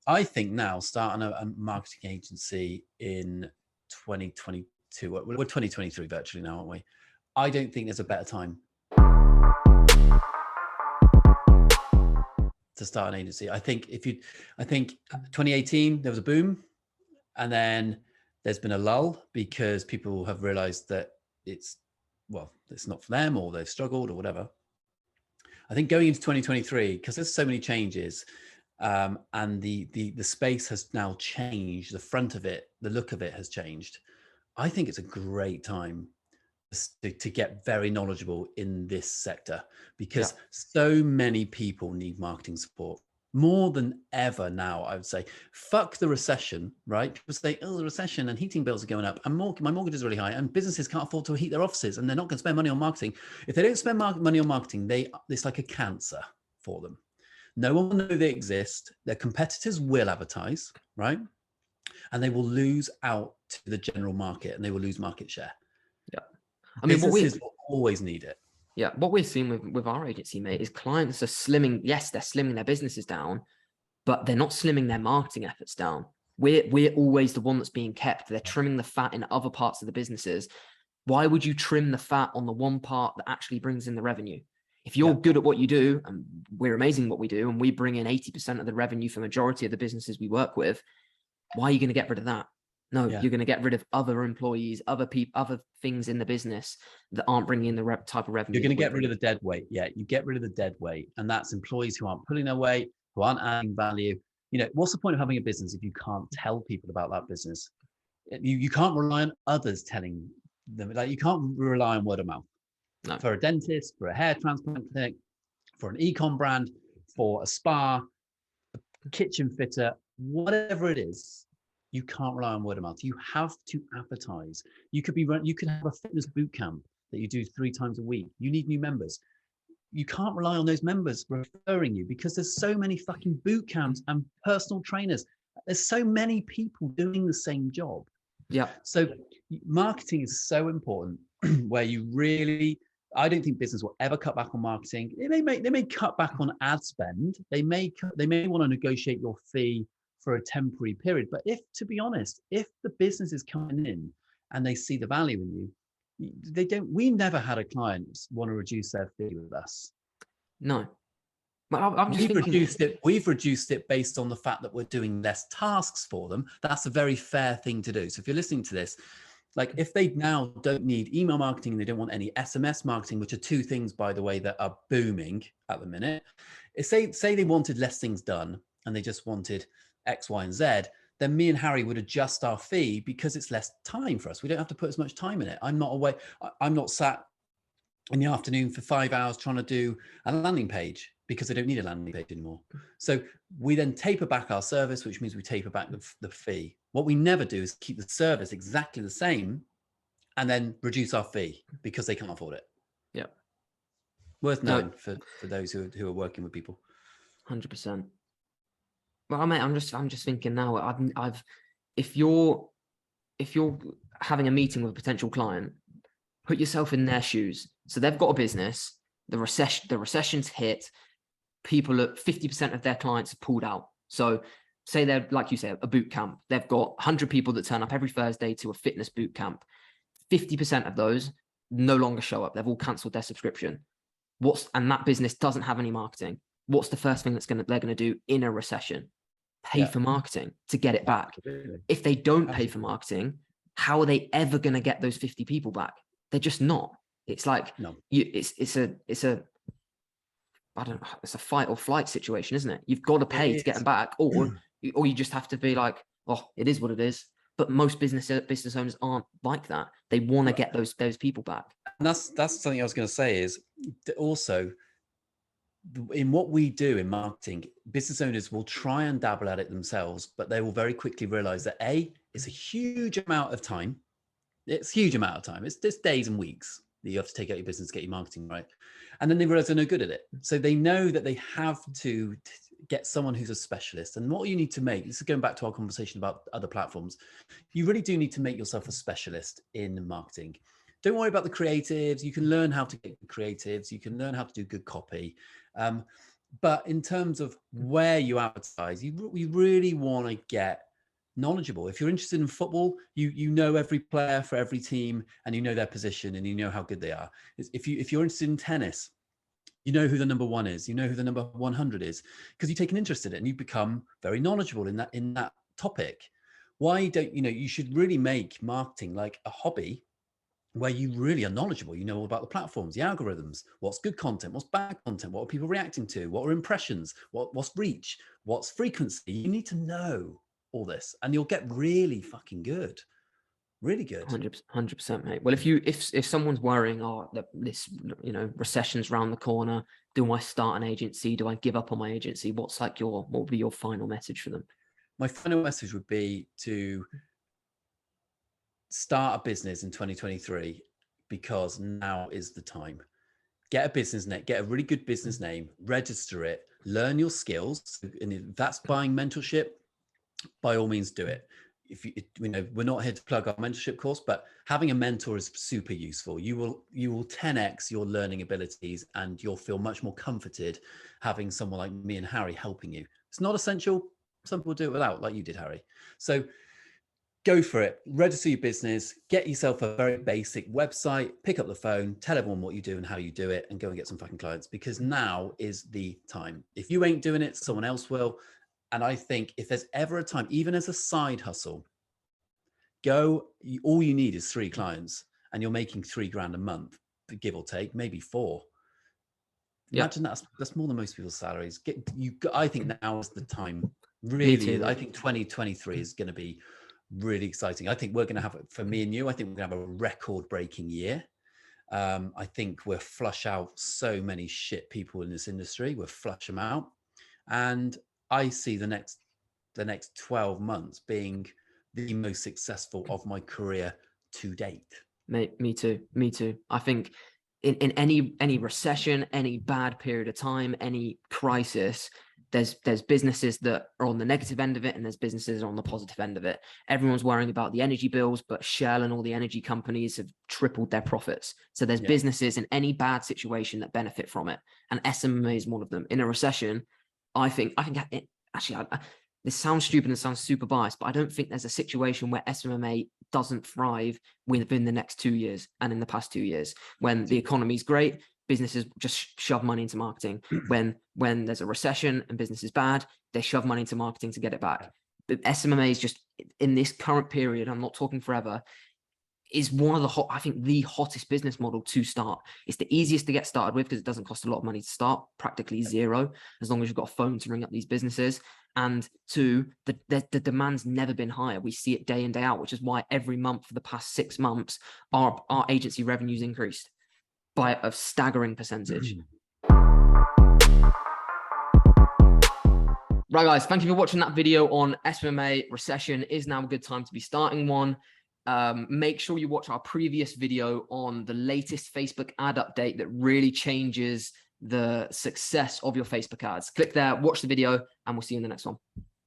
I think now starting a marketing agency in 2022, we're 2023 virtually now, aren't we? I don't think there's a better time to start an agency. I think 2018 there was a boom, and then there's been a lull because people have realized that it's not for them, or they've struggled or whatever. I think going into 2023, because there's so many changes, and the space has now changed, the front of it, the look of it has changed. I think it's a great time to get very knowledgeable in this sector, because so many people need marketing support more than ever now. I would say, fuck the recession, right? People say, oh, the recession and heating bills are going up, and my mortgage is really high, and businesses can't afford to heat their offices, and they're not going to spend money on marketing. If they don't spend money on marketing, it's like a cancer for them. No one will know they exist. Their competitors will advertise, right? And they will lose out to the general market, and they will lose market share. Yeah. I mean, businesses will always need it. Yeah. What we're seeing with our agency, mate, is clients are slimming. Yes, they're slimming their businesses down, but they're not slimming their marketing efforts down. We're always the one that's being kept. They're trimming the fat in other parts of the businesses. Why would you trim the fat on the one part that actually brings in the revenue? If you're good at what you do, and we're amazing at what we do, and we bring in 80% of the revenue for majority of the businesses we work with, why are you going to get rid of that? No, you're going to get rid of other employees, other people, other things in the business that aren't bringing in the type of revenue. You're going to get rid of the dead weight. Yeah, you get rid of the dead weight. And that's employees who aren't pulling their weight, who aren't adding value. You know, what's the point of having a business if you can't tell people about that business? You can't rely on others telling them. Like, you can't rely on word of mouth. No. For a dentist, for a hair transplant clinic, for an e-com brand, for a spa, a kitchen fitter, whatever it is, you can't rely on word of mouth. You have to advertise. You could have a fitness boot camp that you do 3 times a week. You need new members. You can't rely on those members referring you, because there's so many fucking boot camps and personal trainers. There's so many people doing the same job. Yeah. So marketing is so important, where you really, I don't think business will ever cut back on marketing. They may cut back on ad spend. They may want to negotiate your fee for a temporary period. But to be honest, if the business is coming in and they see the value in you, we never had a client want to reduce their fee with us. No. But we've reduced it based on the fact that we're doing less tasks for them. That's a very fair thing to do. So if you're listening to this, like, if they now don't need email marketing, they don't want any SMS marketing, which are 2 things, by the way, that are booming at the minute. Say they wanted less things done and they just wanted X, Y, and Z, then me and Harry would adjust our fee, because it's less time for us. We don't have to put as much time in it. I'm not sat in the afternoon for 5 hours trying to do a landing page, because I don't need a landing page anymore. So we then taper back our service, which means we taper back the fee. What we never do is keep the service exactly the same and then reduce our fee because they can't afford it. Yeah. Worth knowing for those who are working with people. 100%. Well, mate, I'm just thinking now. If you're having a meeting with a potential client, put yourself in their shoes. So they've got a business. The recession's hit. People at 50% of their clients have pulled out. So say they're, like you said, a boot camp. They've got 100 people that turn up every Thursday to a fitness boot camp. 50% of those no longer show up. They've all cancelled their subscription. And that business doesn't have any marketing. What's the first thing they're going to do in a recession? Pay for marketing to get it back. Absolutely. If they don't pay for marketing, how are they ever going to get those 50 people back? They're just not. It's like, it's a fight or flight situation, isn't it? You've got to pay to get them back, or you just have to be like, oh, it is what it is. But most business owners aren't like that. They want to get those people back. And that's something I was going to say, is also, in what we do in marketing, business owners will try and dabble at it themselves, but they will very quickly realize that it's a huge amount of time. It's a huge amount of time. It's days and weeks that you have to take out your business to get your marketing right. And then they realize they're no good at it. So they know that they have to get someone who's a specialist. And what you need to make, this is going back to our conversation about other platforms, you really do need to make yourself a specialist in marketing. Don't worry about the creatives. You can learn how to get creatives. You can learn how to do good copy. But in terms of where you advertise, you really want to get knowledgeable. If you're interested in football, you know every player for every team, and you know their position, and you know how good they are. If you're interested in tennis, you know who the number one is, you know who the number 100 is, because you take an interest in it and you become very knowledgeable in that topic. Why don't you should really make marketing like a hobby where you really are knowledgeable. You know all about the platforms, the algorithms, what's good content, what's bad content, what are people reacting to, what are impressions, what's reach, what's frequency. You need to know all this, and you'll get really fucking good, really good. 100%, mate. Well, if someone's worrying, oh, this recession's around the corner, do I start an agency? Do I give up on my agency? What would be your final message for them? My final message would be to start a business in 2023, because now is the time. Get a business name, get a really good business name, register it, learn your skills. And if that's buying mentorship, by all means do it. If we're not here to plug our mentorship course, but having a mentor is super useful. You will 10x your learning abilities, and you'll feel much more comforted having someone like me and Harry helping you. It's not essential. Some people do it without, like you did, Harry. So go for it. Register your business, get yourself a very basic website, pick up the phone, tell everyone what you do and how you do it, and go and get some fucking clients, because now is the time. If you ain't doing it, someone else will. And I think if there's ever a time, even as a side hustle, all you need is 3 clients, and you're making $3,000 a month, give or take, maybe 4. Imagine that's more than most people's salaries. I think now is the time. Really, I think 2023 is going to be really exciting. I think we're going to have, for me and you, I think we're going to have a record-breaking year. I think we'll flush out so many shit people in this industry. We'll flush them out, and I see the next 12 months being the most successful of my career to date. Mate, me too. I think in any recession, any bad period of time, any crisis, there's businesses that are on the negative end of it, and there's businesses on the positive end of it. Everyone's worrying about the energy bills, but Shell and all the energy companies have tripled their profits. So there's businesses in any bad situation that benefit from it, and Smma is one of them. In a recession, I think this sounds stupid and sounds super biased, but I don't think there's a situation where Smma doesn't thrive within the next 2 years and in the past 2 years. When the economy's great, businesses just shove money into marketing. When there's a recession and business is bad, they shove money into marketing to get it back. But Smma is just, in this current period, I'm not talking forever, is one of the hottest business model to start. It's the easiest to get started with because it doesn't cost a lot of money to start, practically zero, as long as you've got a phone to ring up these businesses. And 2, the demand's never been higher. We see it day in, day out, which is why every month for the past 6 months, our agency revenues increased by a staggering percentage. Right, guys, thank you for watching that video on Smma. Recession is now a good time to be starting one. Make sure you watch our previous video on the latest Facebook ad update that really changes the success of your Facebook ads. Click there, watch the video, and we'll see you in the next one.